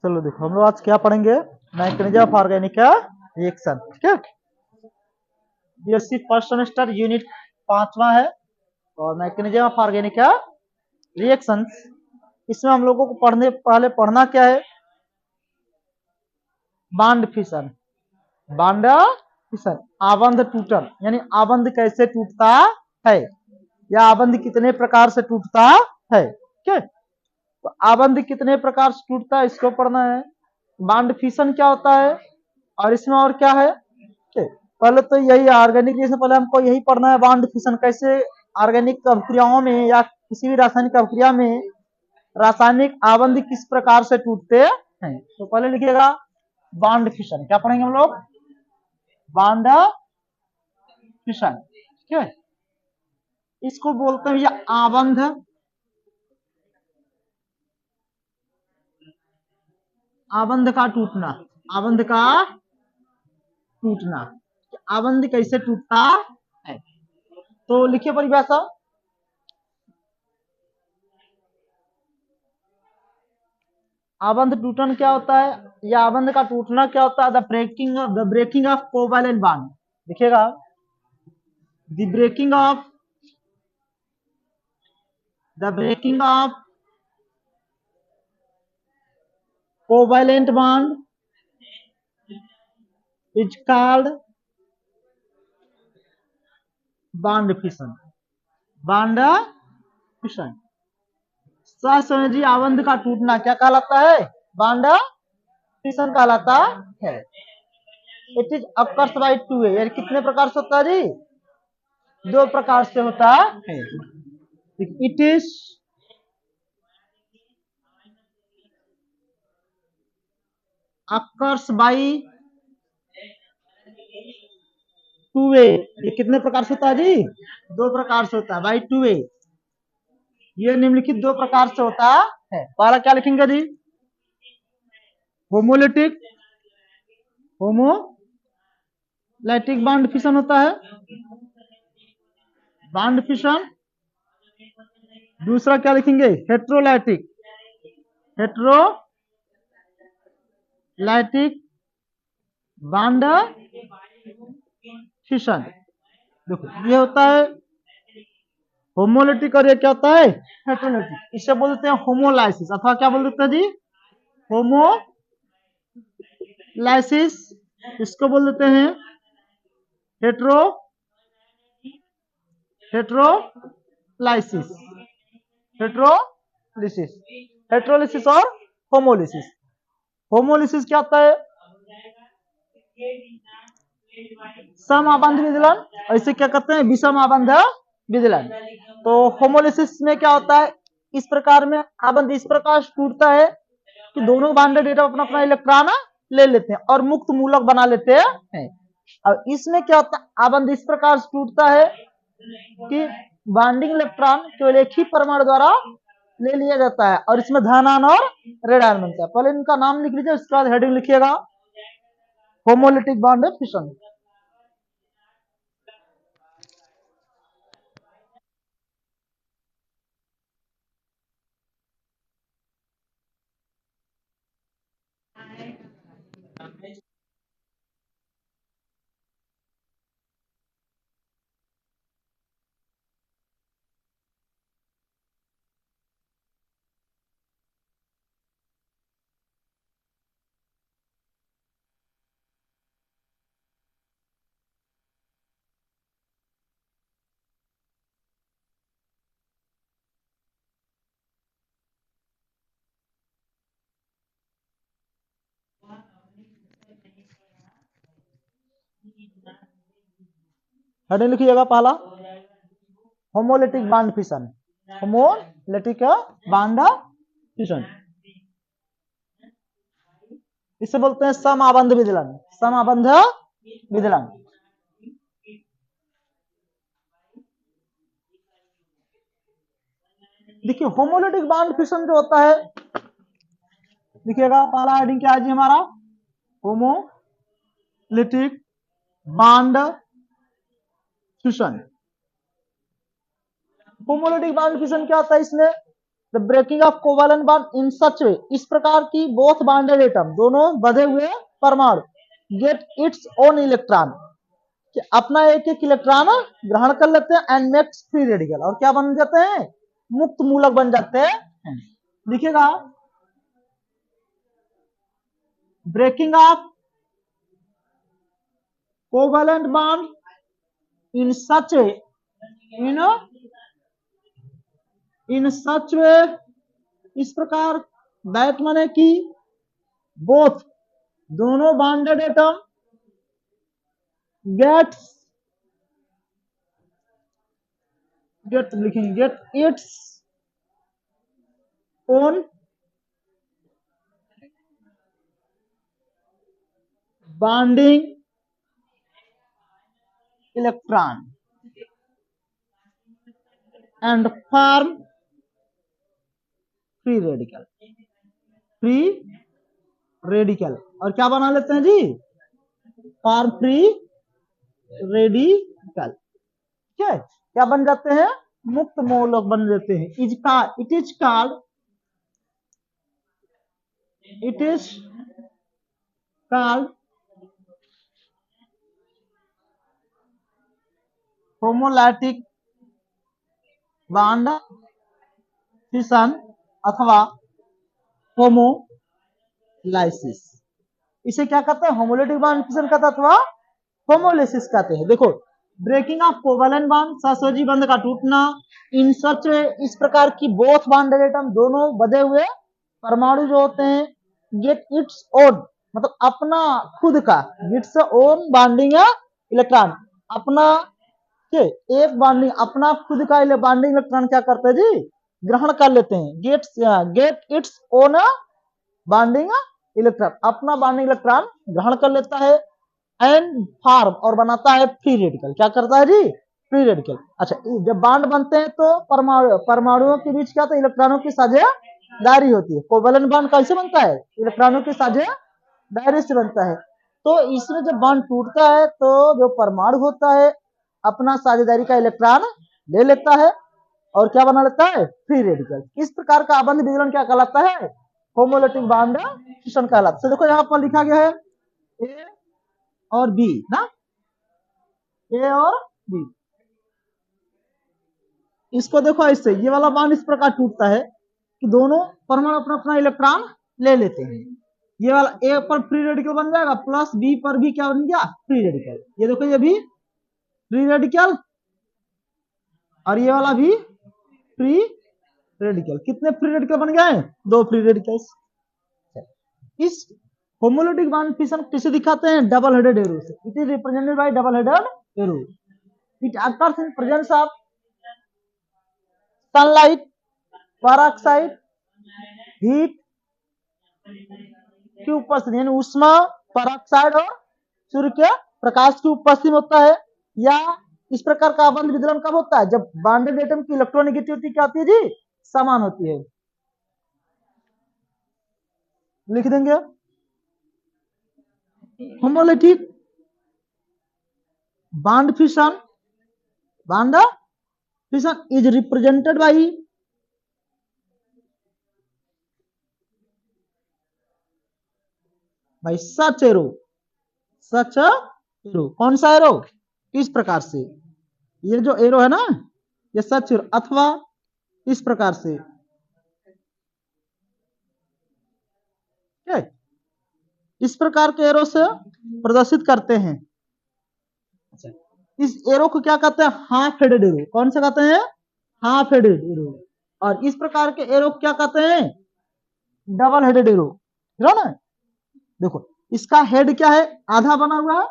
चलो देखो हम लोग आज क्या पढ़ेंगे, मैकेनिज्म ऑफ ऑर्गेनिक रिएक्शन। ठीक है, बीएससी फर्स्ट सेमेस्टर यूनिट 5वां है और मैकेनिज्म ऑफ ऑर्गेनिक रिएक्शन। इसमें हम लोगों को पहले पढ़ना क्या है, बांड फिशन। बांड फिशन, आबंध टूटन, यानी आबंध कैसे टूटता है या आबंध कितने प्रकार से टूटता है। ठीक है, तो आबंध कितने प्रकार से टूटता है इसको पढ़ना है। बांड फिशन क्या होता है और इसमें और क्या है। ठीक है, पहले तो यही ऑर्गेनिक रिएक्शन, पहले हमको यही पढ़ना है, बांड फिशन कैसे ऑर्गेनिक अभिक्रियाओं में या किसी भी रासायनिक अभिक्रिया में रासायनिक आबंध किस प्रकार से टूटते हैं। तो पहले लिखिएगा बांड फिशन, क्या पढ़ेंगे हम लोग, बांड फिशन। ठीक है, इसको बोलते हैं भैया आबंध, आबंध का टूटना, आबंध का टूटना, आबंध कैसे टूटता है। तो लिखिए परिभाषा, आबंध टूटन क्या होता है या आबंध का टूटना क्या होता है, the breaking of covalent bond. देखिएगा, the breaking of covalent bond is called bond fission. Bond fission, सहसंयोजी आबंध का टूटना क्या कहलाता है, बॉन्ड फिशन कहलाता है। It is occurs by two way, यानी कितने प्रकार से होता है जी, दो प्रकार से होता है। It is occurs by two वे, ये कितने प्रकार से होता है जी, दो प्रकार से होता है, बाय टू वे। ये निम्नलिखित दो प्रकार से होता है। पहला क्या लिखेंगे जी, होमोलिटिक, होमोलैटिक बॉन्ड फिशन होता है, बॉन्ड फिशन। दूसरा क्या लिखेंगे, हेट्रोलाइटिक, हेट्रोलाइटिक बॉन्ड फिशन। देखो ये होता है होमोलिटिक और ये क्या होता है, हेट्रोलाइटिक। इसे बोलते हैं होमोलाइसिस अथवा क्या बोल देते हैं जी, होमोलाइसिस। इसको बोल देते हैं हेट्रोलाइसिस, हेट्रोलिसिस, हेट्रोलिसिस और होमोलिसिस। होमोलिसिस क्या होता है, सम आबंध विदलन, ऐसे क्या कहते हैं, विषम आबंध विदलन। तो होमोलिसिस में क्या होता है, इस प्रकार में आबंध इस प्रकार टूटता है कि दोनों बॉन्डेड एटम अपना अपना इलेक्ट्रॉन ले लेते हैं और मुक्त मूलक बना लेते हैं। अब इसमें क्या होता है, आबंध इस प्रकार से टूटता है कि बॉन्डिंग इलेक्ट्रॉन केवल एक ही परमाणु द्वारा ले लिया जाता है और इसमें धन आयन और ऋण आयन बनता है। पहले इनका नाम लिख लीजिए, उसके बाद हेडिंग लिखिएगा, होमोलिटिक बॉन्ड फिशन। हेडिंग लिखिएगा, पहला homolytic bond fission, homolytic bond fission, इसे बोलते हैं सम आबंध विदलन, सम आबंध विदलन। देखिए होमोलिटिक बॉन्ड फिशन जो होता है, देखिएगा पहला हेडिंग क्या है जी हमारा, homolytic bond fission. Homolytic bond fission क्या होता है, इसमें the breaking of covalent bond in such way, इस प्रकार की बोथ बॉन्डेड एटम, दोनों बंधे हुए परमाणु, गेट इट्स ओन इलेक्ट्रॉन, कि अपना एक एक इलेक्ट्रॉन ग्रहण कर लेते हैं, एंड मेक्स फ्री रेडिकल, और क्या बन जाते हैं, मुक्त मूलक बन जाते हैं। लिखिएगा, breaking of covalent bond in such way, in such way, इस प्रकार, दैट माने कि बोथ, दोनों बॉन्डेड एटम गेट लिखेंगे, get its own bonding electron and form free radical, free radical, और क्या बना लेते हैं जी, फॉर्म फ्री रेडिकल, ठीक है, क्या बन जाते हैं, मुक्त मूलक बन जाते हैं। It is called homolytic bond fission अथवा होमोलाइसिस, इसे क्या कहते हैं, होमोलैटिक बॉन्ड फिशन कहते हैं अथवा होमोलाइसिस कहते हैं। देखो, ब्रेकिंग ऑफ कोवैलेंट बॉन्ड, सहसंयोजी बंध का टूटना, इन सच, इस प्रकार की बोथ बॉन्डेड एटम, दोनों बंधे हुए परमाणु जो होते हैं, गेट इट्स ओन, मतलब अपना खुद का, इट्स ओन बॉन्डिंग इलेक्ट्रॉन, अपना के एक बॉन्डिंग, अपना खुद का बॉन्डिंग इलेक्ट्रॉन क्या करते हैं जी, ग्रहण कर लेते हैं, get its own bonding electron, अपना बॉन्डिंग इलेक्ट्रॉन ग्रहण कर लेता है, एंड फॉर्म, और बनाता है फ्री रेडिकल, क्या करता है जी, फ्री रेडिकल। अच्छा, जब बॉन्ड बनते हैं तो परमाणुओं के बीच क्या, तो इलेक्ट्रॉनों की साझेदारी होती है। कोवैलेंट बॉन्ड कैसे बनता है, इलेक्ट्रॉनों की साझेदारी से बनता है। तो इसमें जब बॉन्ड टूटता है तो जो परमाणु होता है अपना साझेदारी का इलेक्ट्रॉन ले लेता है और क्या बना लेता है, फ्री रेडिकल। इस प्रकार का आबंध विदलन क्या कहलाता है, होमोलैटिक बॉन्ड फिशन कहलाता है। तो देखो यहाँ पर लिखा गया है ए और बी ना, ए और बी, इसको देखो ऐसे, ये वाला बॉन्ड इस प्रकार टूटता है कि दोनों परमाणु अपना अपना इलेक्ट्रॉन ले लेते हैं, ये वाला ए पर फ्री रेडिकल बन जाएगा, प्लस बी पर भी क्या बन गया, फ्री रेडिकल। ये देखो, ये भी फ्री रेडिकल और ये वाला भी फ्री रेडिकल। कितने फ्री रेडिकल बन गए, दो फ्री रेडिकल्स। इस होमोलैटिक बॉन्ड फिशन किसे दिखाते हैं, डबल हेडेड एरो से। It is represented bye double headed arrow. It occurs in presence of sunlight, peroxide, heat की उपस्थिति, यानी ऊष्मा, पेरोक्साइड और सूर्य के प्रकाश की उपस्थिति में होता है। या इस प्रकार का आबंध विदलन कब होता है, जब बॉन्डेड एटम की इलेक्ट्रोनेगेटिविटी क्या होती है जी, समान होती है। लिख देंगे, homolytic bond fission is represented by such arrow, कौन सा एरो, इस प्रकार से, ये जो एरो है ना, ये सच एरो, अथवा इस प्रकार से, इस प्रकार के एरो से प्रदर्शित करते हैं। इस एरो को क्या कहते हैं, हाफ हेडेड एरो। कौन सा कहते हैं, हाफ हेडेड एरो। और इस प्रकार के एरो क्या कहते हैं, डबल हेडेड एरो, ना। देखो, इसका हेड क्या है, आधा बना हुआ है,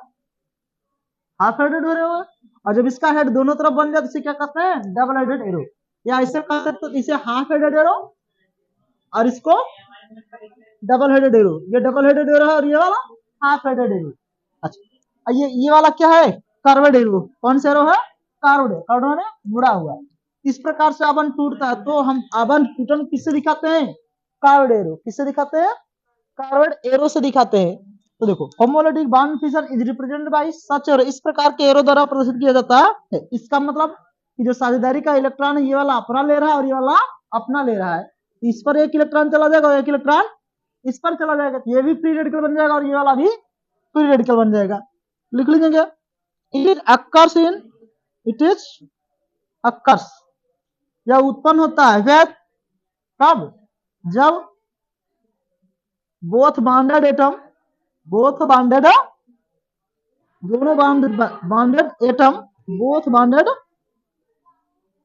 हाफ हेडेड एरो है, और जब इसका हेड दोनों तरफ बन जाए तो इसे क्या कहते हैं, डबल हेडेड एरो। या इसे कह सकते तो इसे हाफ हेडेड एरो और इसको डबल हेडेड एरो। ये डबल हेडेड एरो है और ये वाला हाफ हेडेड एरो। अच्छा, ये वाला क्या है, कर्वेड एरो। कौन सा एरो है, कर्वेड ने मुड़ा हुआ। इस प्रकार से आबंध टूटता है। तो हम आबंध टूटन किससे दिखाते हैं, कर्वेड एरो। किससे दिखाते हैं, कर्वेड एरो से दिखाते हैं। तो देखो, homolytic bond fission is represented by such arrow, इस प्रकार के एरो द्वारा प्रदर्शित किया जाता है। इसका मतलब कि जो साझेदारी का इलेक्ट्रॉन है ये वाला अपना ले रहा है और ये वाला अपना ले रहा है, इस पर एक इलेक्ट्रॉन चला जाएगा और एक इलेक्ट्रॉन इस पर चला जाएगा, ये भी फ्री रेडिकल बन जाएगा और ये वाला भी फ्री रेडिकल बन जाएगा। लिख लीजिए it occurs in, it is occurs, यह उत्पन्न होता है वेन, कब, जब both bonded atom, both bonded, दोनों bonded atom, both bonded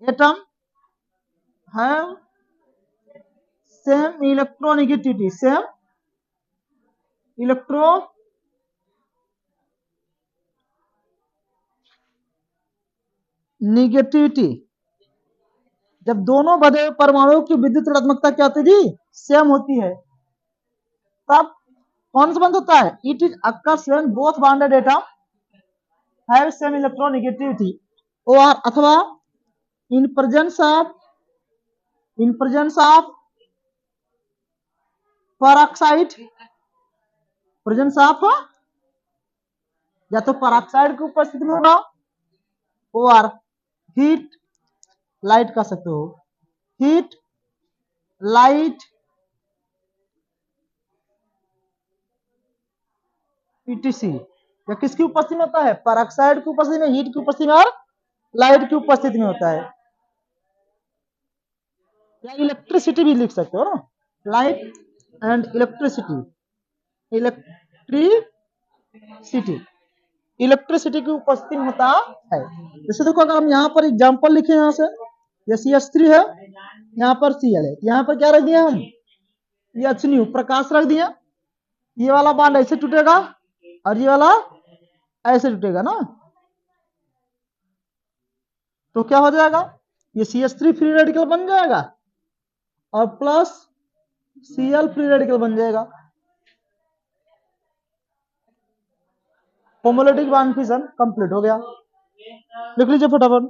atom have same electronegativity, same electronegativity, जब दोनों बधे परमाणुओं की विद्युत ऋणात्मकता क्या होती थी, सेम होती है, तब कौन सा बंद होता है, it is occurs when both bonded atom have same electronegativity, और अथवा in presence of peroxide, presence of, या तो पेरोक्साइड की उपस्थिति में होगा और हीट लाइट कह सकते हो, हीट लाइट पीटीसी, या किसकी उपस्थिति में होता है, पेरोक्साइड की उपस्थिति में, हीट की उपस्थिति में और लाइट की उपस्थिति में होता है, या इलेक्ट्रिसिटी भी लिख सकते हो ना, लाइट एंड इलेक्ट्रिसिटी, इलेक्ट्रिसिटी की उपस्थिति में होता है। जैसे देखो अगर हम यहाँ पर एग्जांपल लिखे, यहाँ से ये CH3 है, यहाँ पर Cl है, यहाँ पर क्या रख दिया हम, ये HNu प्रकाश रख दिया, ये वाला बॉन्ड ऐसे टूटेगा और ये वाला ऐसे टूटेगा ना, तो क्या हो जाएगा, ये CH3 फ्री रेडिकल बन जाएगा और प्लस Cl फ्री रेडिकल बन जाएगा, होमोलिटिक बॉन्ड फिशन कंप्लीट हो गया। लिख लीजिए फटाफट,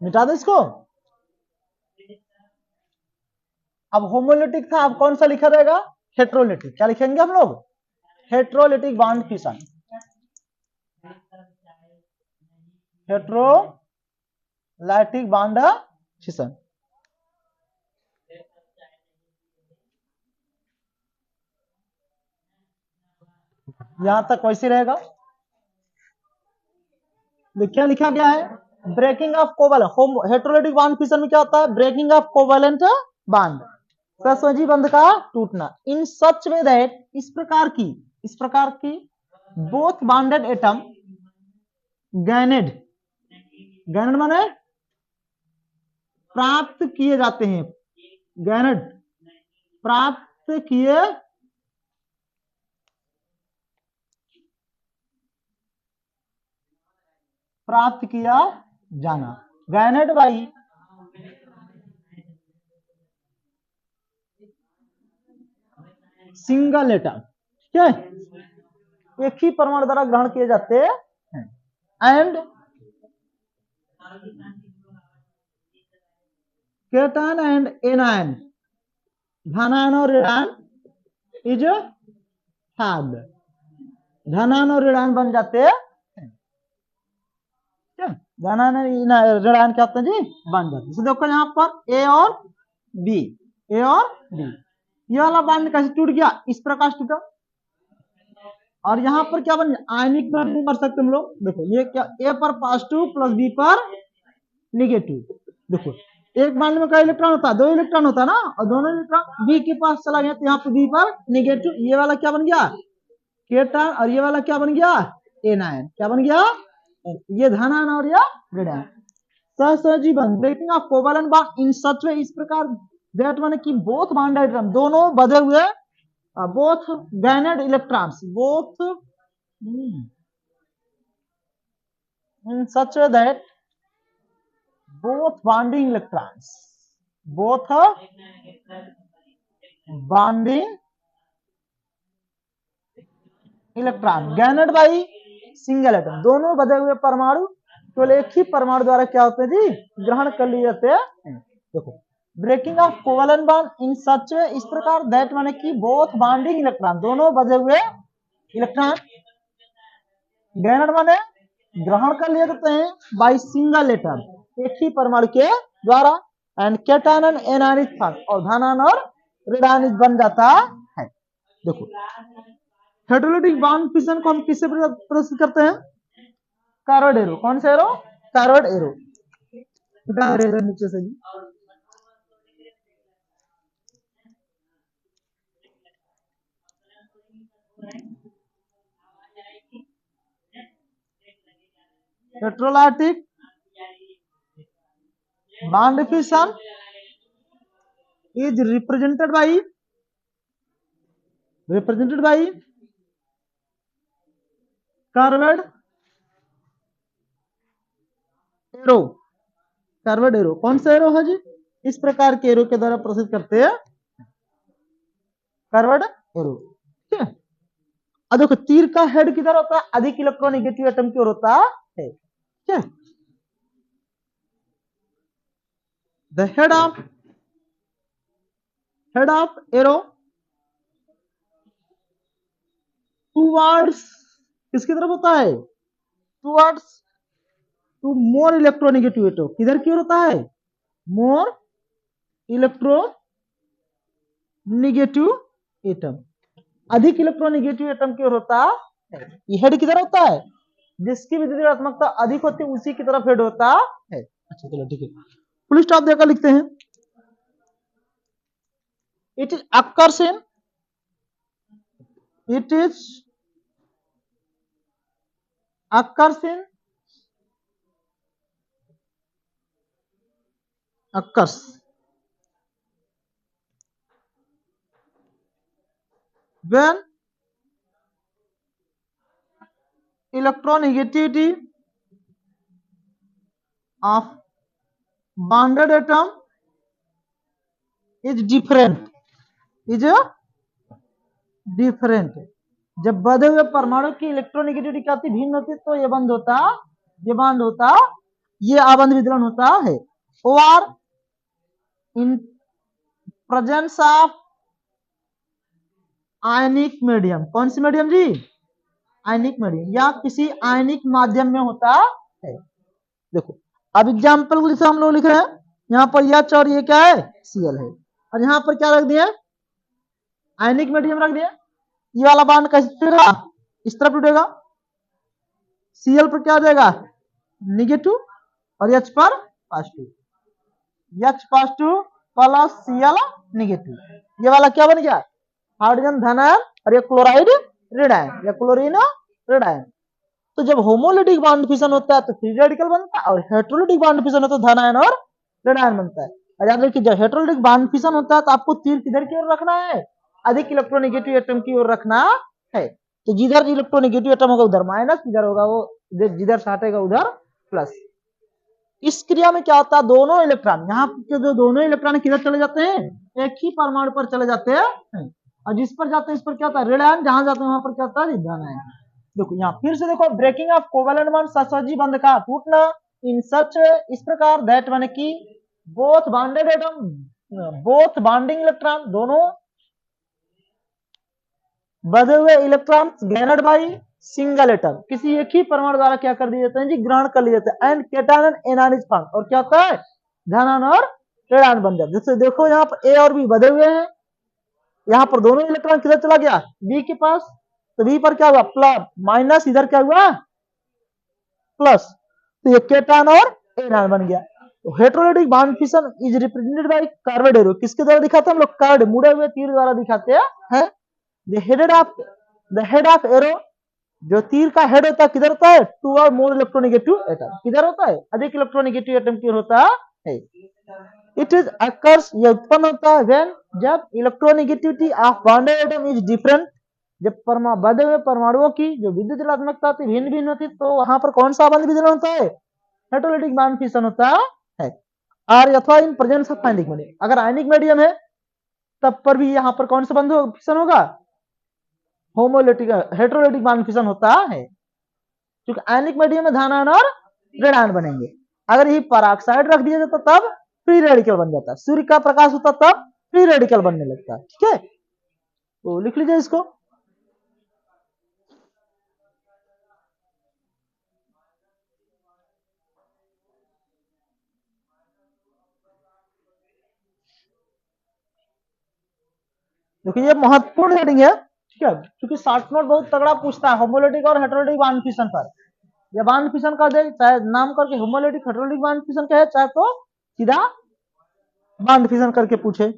मिटा दो इसको। अब होमोलिटिक था, अब कौन सा लिखा रहेगा, हेट्रोलिटिक, क्या लिखेंगे हम लोग, heterolytic bond fission, heterolytic bond fission. यहां तक वैसे रहेगा, क्या लिखा गया है, breaking of covalent, heterolytic bond fission में क्या होता है, ब्रेकिंग ऑफ कोवैलेंट बॉन्ड, सहसंयोजी बंध का टूटना, इन सच वे दैट, इस प्रकार की बोथ बॉन्डेड एटम गैनेड, गैनेड माने प्राप्त किए जाते हैं, गैनेड प्राप्त किया जाना, गैनेड बाई सिंगल एटम, ठीक है, एक ही परमाणु द्वारा ग्रहण किए जाते हैं, एंड केटन एंड एनायन, धनायन और ऋणायन इज हैड, धनायन और ऋणायन बन जाते हैं, धनायन ऋणायन क्या होते हैं जी, बन जाते हैं। देखो यहाँ पर ए और बी, ये वाला बॉन्ड कैसे टूट गया, इस प्रकार टूटा, और यहाँ पर क्या बन गया, आयनिक बॉन्ड कर सकते हम लोग, देखो ये क्या, ए पर पॉजिटिव प्लस बी पर निगेटिव, देखो एक बांड में कई इलेक्ट्रॉन होता है, 2 इलेक्ट्रॉन होता है ना, और दोनों इलेक्ट्रॉन बी के पास चला गया तो यहाँ पे बी पर निगेटिव, ये वाला क्या बन गया केटन, और ये वाला क्या बन गया एनायन, क्या बन गया ये धनायन और ये ऋणायन। सहसंयोजी breaking of covalent bond in such way, इस प्रकार दैट माने कि बोथ बॉन्ड आइटम दोनों बधे हुए both gained electrons both in such a that both bonding electrons both bonding electron gained by single atom, दोनों बधे हुए परमाणु केवल एक ही परमाणु द्वारा क्या होते हैं जी ग्रहण कर लिए जाते हैं। देखो breaking of covalent bond in such way, इस प्रकार दैट माने कि बोथ बॉन्डिंग इलेक्ट्रॉन दोनों बधे हुए इलेक्ट्रॉन गैनेड माने ग्रहण कर लिए जाते हैं बाई सिंगल एटम एक ही परमाणु के द्वारा, एंड कैटायन एनायनिक फॉर्म और धनायन और ऋणायनिक बन जाता है। देखो हेटेरोलिटिक बॉन्ड फिशन को हम किससे प्रदर्शित करते हैं कार्बोड एरो, कौन सा एरो कार्बोड एरो, एरो नीचे से जी हेटेरोलाइटिक bond fission is represented by curved arrow, curved arrow, कौन सा एरो है जी इस प्रकार के एरो के द्वारा प्रदर्शित करते हैं कर्व्ड एरो। ठीक है, अब देखो तीर का हेड किधर होता है अधिक इलेक्ट्रोनेगेटिव एटम की ओर होता है। ठीक है, the head of arrow towards किसकी तरफ होता है towards to more electronegative atom, किधर की ओर होता है more electronegative atom, अधिक इलेक्ट्रोनेगेटिव एटम की ओर होता है। ये हेड किधर होता है जिसकी विद्युतीयतात्मकता अधिक होती है उसी की तरफ हेड होता है। अच्छा चलो ठीक है, फुल स्टॉप देकर लिखते हैं it is occurs when electronegativity of bonded atom is different, जब बधे हुए परमाणु की इलेक्ट्रोनेगेटिविटी क्या होती भिन्न होती तो ये बंद होता, ये बांध होता, ये आबंध विदलन होता है। और in presence of ionic medium, कौन सी मीडियम जी आयनिक मीडियम, या किसी आयनिक माध्यम में होता है। देखो अब एग्जाम्पल को जैसे हम लोग लिख रहे हैं यहाँ पर एच और ये क्या है Cl है, और यहाँ पर क्या रख दिया आयनिक मीडियम रख दिया, ये वाला बांड कैसे टूटेगा इस तरफ टूटेगा, Cl पर क्या हो जाएगा निगेटिव और H पर positive, H positive plus Cl negative, ये वाला क्या बन गया हाइड्रोजन धनायन और ये क्लोराइड ऋणायन या क्लोरीन ऋणायन। तो जब होमोलिटिक बॉन्ड फिशन होता है तो फ्री रेडिकल बनता है, और हेटेरोलिटिक बॉन्ड फिशन होता है तो धनायन और ऋणायन बनता है। और याद रखिए जब हेटेरोलिटिक बॉन्ड फिशन होता है तो आपको तीर किधर की ओर रखना है अधिक इलेक्ट्रोनेगेटिव एटम की ओर रखना है। तो जिधर इलेक्ट्रोनेगेटिव एटम होगा उधर माइनस, जिधर होगा वो जिधर साटेगा उधर प्लस। इस क्रिया में क्या होता है दोनों इलेक्ट्रॉन यहाँ के जो दोनों इलेक्ट्रॉन किधर चले जाते हैं एक ही परमाणु पर चले जाते हैं, और जिस पर जाते हैं इस पर क्या होता है ऋणायन, जहां जाते हैं वहां पर क्या होता है धनायन। देखो यहाँ फिर से देखो ब्रेकिंग ऑफ कोवलेंट बॉन्ड सहसंयोजी बंध का टूटना इन सच इस प्रकार दैट माने कि both bonded atom both bonding electron दोनों बधे हुए electron gained by single atom किसी एक ही परमाणु द्वारा क्या कर दिए जाते हैं जी ग्रहण कर लिए जाते हैं, एंड कैटायन एनायनिक फॉर्म, और क्या होता है धनायन और ऋणायन बन जाते। जैसे देखो यहाँ पर ए और बी बधे हुए हैं, यहाँ पर दोनों इलेक्ट्रॉन किधर चला गया बी के पास, तो बी पर क्या हुआ प्लस माइनस, इधर क्या हुआ प्लस, तो ये कैटायन और एनायन बन गया। Heterolytic bond fission is represented bye curved arrow, किसके द्वारा दिखाते हैं हम लोग? कर्व्ड, मुड़े हुए तीर द्वारा दिखाते हैं। द हेड ऑफ एरो, जो तीर का हेड होता है किधर होता है? टूवर्ड मोर इलेक्ट्रोनेगेटिव एटम, किधर होता है? अधिक इलेक्ट्रोनेगेटिव एटम की ओर होता है। इट इज अकर्स, ये उत्पन्न होता है व्हेन, जब electronegativity of bonded atom is different, जब बंधे हुए परमाणुओं की जो विद्युत ऋणात्मकता भिन्न भिन्न होती, तो वहां पर कौन सा बंध विदलन होता है? हेट्रोलिटिक बॉन्ड फिशन होता है। और अथवा in presence of ionic medium, अगर आयनिक मीडियम है तब पर भी यहाँ पर कौन सा बंध फिशन होगा? होमोलिटिक हेट्रोलिटिक बॉन्ड फिशन होता है, क्योंकि आयनिक मीडियम में धनायन और ऋणायन बनेंगे। अगर ये पराक्साइड रख दिया जाता तब फ्री रेडिकल बन जाता, सूर्य का प्रकाश होता तब फ्री रेडिकल बनने लगता है। ठीक है, तो लिख लीजिए इसको। देखिए ये महत्वपूर्ण हेडिंग है, ठीक है, क्योंकि शॉर्ट नोट बहुत तगड़ा पूछता है होमोलिटिक और हेट्रोलिटिक बॉन्ड फिशन पर। या बॉन्ड फिशन कर दे, चाहे नाम करके होमोलिटिक हेट्रोलिटिक बॉन्ड फिशन कहे, चाहे तो सीधा बॉन्ड फिशन करके पूछे।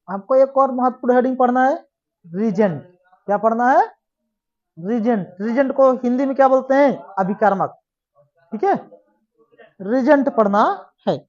आपको एक और महत्वपूर्ण हेडिंग पढ़ना है, रीजेंट। क्या पढ़ना है? रीजेंट। रीजेंट को हिंदी में क्या बोलते हैं? अभिकर्मक। ठीक है, रीजेंट पढ़ना है।